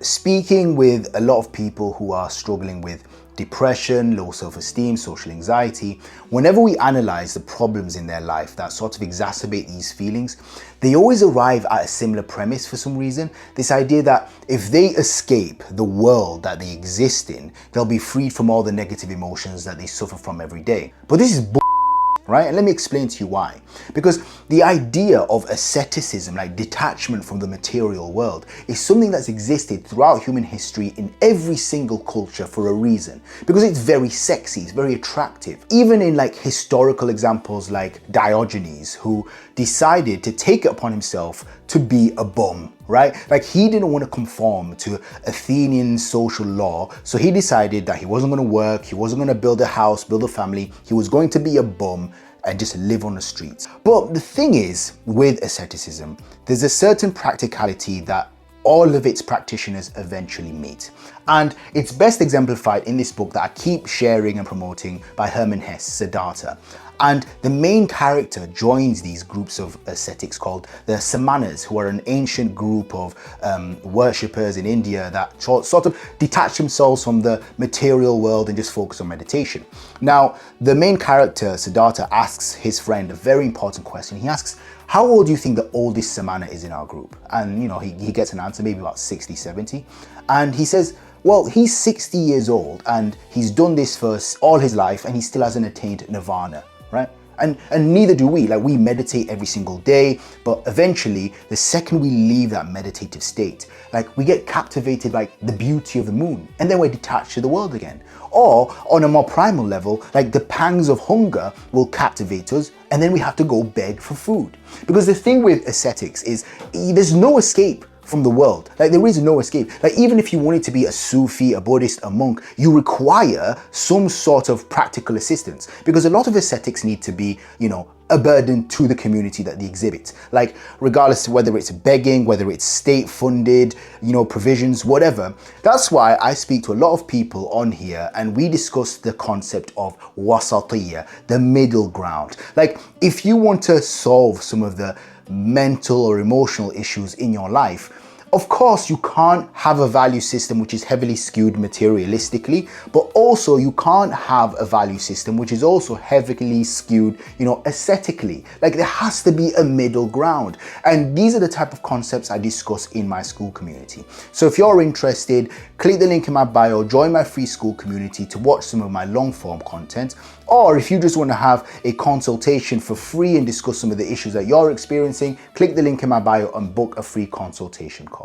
Speaking with a lot of people who are struggling with depression, low self-esteem, social anxiety, whenever we analyze the problems in their life that sort of exacerbate these feelings, they always arrive at a similar premise for some reason. This idea that if they escape the world that they exist in, they'll be freed from all the negative emotions that they suffer from every day. But this is right? And let me explain to you why. Because the idea of asceticism, like detachment from the material world, is something that's existed throughout human history in every single culture for a reason. Because it's very sexy, it's very attractive. Even in like historical examples like Diogenes, who decided to take it upon himself to be a bum, right? Like he didn't want to conform to Athenian social law, so he decided that he wasn't going to work, he wasn't going to build a house, build a family, he was going to be a bum and just live on the streets. But the thing is, with asceticism, there's a certain practicality that all of its practitioners eventually meet. And it's best exemplified in this book that I keep sharing and promoting by Hermann Hesse, Siddhartha. And the main character joins these groups of ascetics called the Samanas, who are an ancient group of worshippers in India that sort of detach themselves from the material world and just focus on meditation. Now, the main character, Siddhartha, asks his friend a very important question. He asks, how old do you think the oldest Samana is in our group? And he gets an answer, maybe about 60, 70. And he says, well, he's 60 years old and he's done this for all his life and he still hasn't attained nirvana. Right? And neither do we. Like, we meditate every single day, but eventually, the second we leave that meditative state, like, we get captivated by the beauty of the moon, and then we're detached to the world again. Or on a more primal level, like the pangs of hunger will captivate us, and then we have to go beg for food. Because the thing with ascetics is there's no escape from the world. Like, there is no escape. Like, even if you wanted to be a Sufi, a Buddhist, a monk, you require some sort of practical assistance, because a lot of ascetics need to be, a burden to the community that they exhibit. Like, regardless of whether it's begging, whether it's state funded, provisions, whatever. That's why I speak to a lot of people on here and we discuss the concept of wasatiyya, the middle ground. Like, if you want to solve some of the mental or emotional issues in your life, of course, you can't have a value system which is heavily skewed materialistically, but also you can't have a value system which is also heavily skewed, aesthetically. Like, there has to be a middle ground. And these are the type of concepts I discuss in my school community. So if you're interested, click the link in my bio, join my free school community to watch some of my long form content. Or if you just want to have a consultation for free and discuss some of the issues that you're experiencing, click the link in my bio and book a free consultation call.